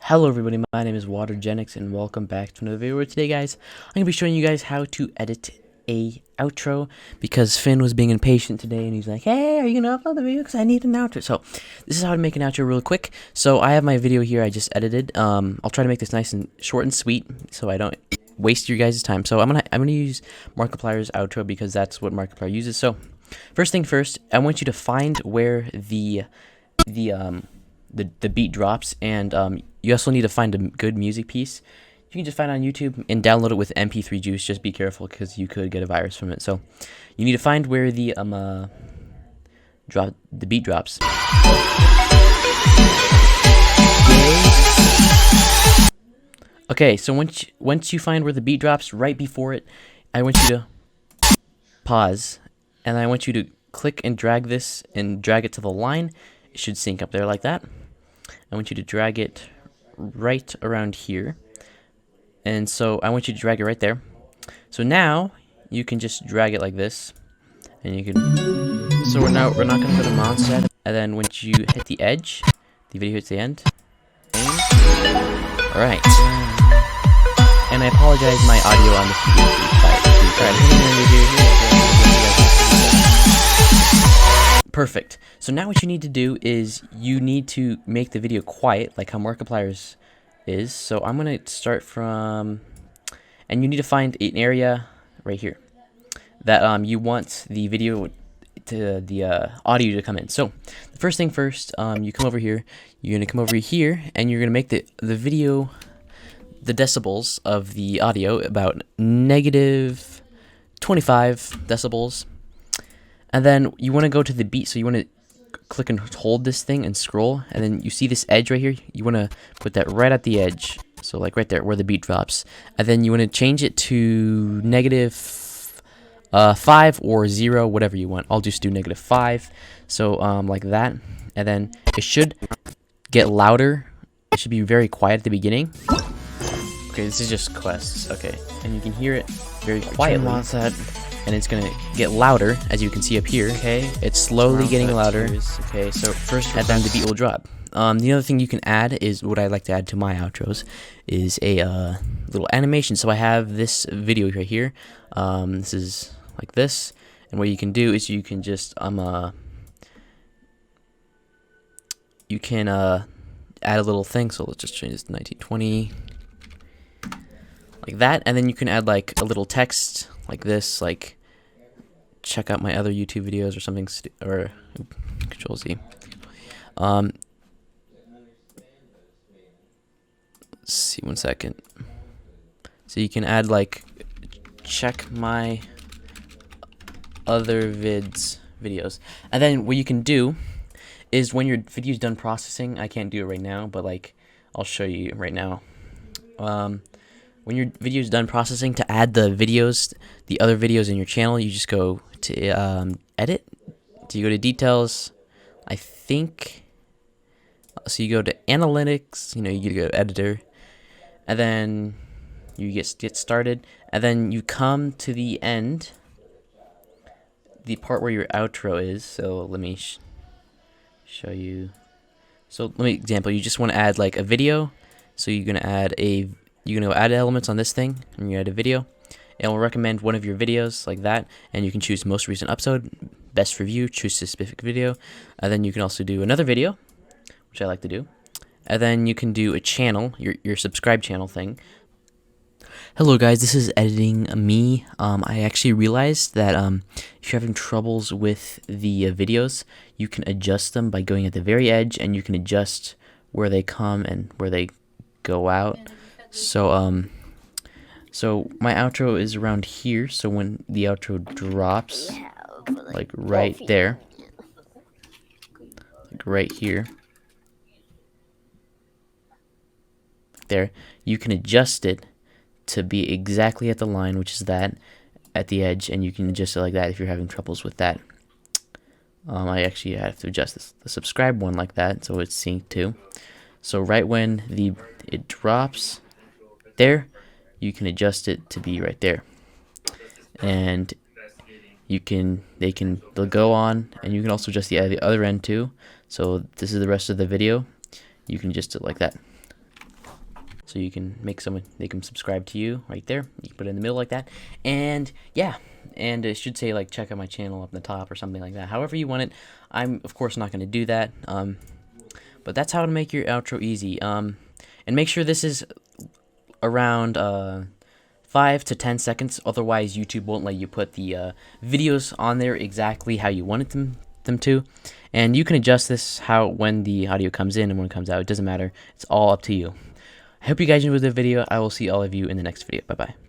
Hello everybody, my name is Watergenics and welcome back to another video. Today guys, I'm going to be showing you guys how to edit a outro because Finn was being impatient today and he's like, hey, are you going to upload the video because I need an outro. So this is how to make an outro real quick. So I have my video here I just edited. I'll try to make this nice and short and sweet so I don't waste your guys' time. So I'm gonna use Markiplier's outro because that's what Markiplier uses. So first thing first, I want you to find where the beat drops, and you also need to find a good music piece. You can just find it on YouTube and download it with MP3 juice. Just be careful because you could get a virus from it. So you need to find where the beat drops. Okay, so once you find where the beat drops, right before it, I want you to pause, and I want you to click and drag this and drag it to the line. It should sync up there like that. I want you to drag it right around here, and so I want you to drag it right there. So now you can just drag it like this, and you can. So we're not gonna put a mouse at it, and then once you hit the edge, the video hits the end. All right. And I apologize, my audio on this video is quiet. Perfect. So now what you need to do is you need to make the video quiet, like how Markiplier's is. So I'm going to start from, and you need to find an area right here that you want the video to the audio to come in. So the first thing first, you come over here. You're going to come over here, and you're going to make the video, the decibels of the audio about -25 decibels. And then you want to go to the beat, so you want to click and hold this thing and scroll, and then you see this edge right here. You want to put that right at the edge, so like right there where the beat drops. And then you want to change it to -5 or 0, whatever you want. I'll just do -5, so like that. And then it should get louder. It should be very quiet at the beginning. Okay, this is just quests. Okay, and you can hear it very quietly. And it's gonna get louder, as you can see up here. Okay, it's slowly getting louder. Okay, so first, and then the beat will drop. The other thing you can add is what I like to add to my outros is a little animation. So I have this video right here. This is like this, and what you can do is you can just you can add a little thing. So let's just change this to 1920. Like that, and then you can add like a little text like this, like check out my other YouTube videos or something, or Control Z. Let's see, 1 second. So you can add like check my other videos, and then what you can do is when your video's done processing, I can't do it right now, but like I'll show you right now. When your video is done processing, to add the other videos in your channel, you just go to edit. So you go to details, I think. So you go to analytics. You go to editor, and then you get started, and then you come to the end, the part where your outro is. So let me show you. So let me example. You just want to add like a video. So you're gonna add elements on this thing, and you add a video. It will recommend one of your videos like that, and you can choose most recent episode, best review, choose a specific video, and then you can also do another video, which I like to do, and then you can do a channel, your subscribe channel thing. Hello guys, this is editing me. I actually realized that if you're having troubles with the videos, you can adjust them by going at the very edge, and you can adjust where they come and where they go out. So so my outro is around here, so when the outro drops, like right there, like right here, there, you can adjust it to be exactly at the line, which is that, at the edge, and you can adjust it like that if you're having troubles with that. I actually have to adjust the subscribe one like that, so it's synced too. So right when it drops there, you can adjust it to be right there, and they'll go on, and you can also adjust the other end too. So this is the rest of the video. You can adjust it like that. so you can make someone, they can subscribe to you right there. You can put it in the middle like that, and yeah, and it should say like check out my channel up in the top or something like that. However you want it. I'm of course not going to do that. But that's how to make your outro easy. And make sure this is around 5 to 10 seconds. Otherwise, YouTube won't let you put the videos on there exactly how you wanted them to. And you can adjust this when the audio comes in and when it comes out. It doesn't matter. It's all up to you. I hope you guys enjoyed the video. I will see all of you in the next video. Bye bye.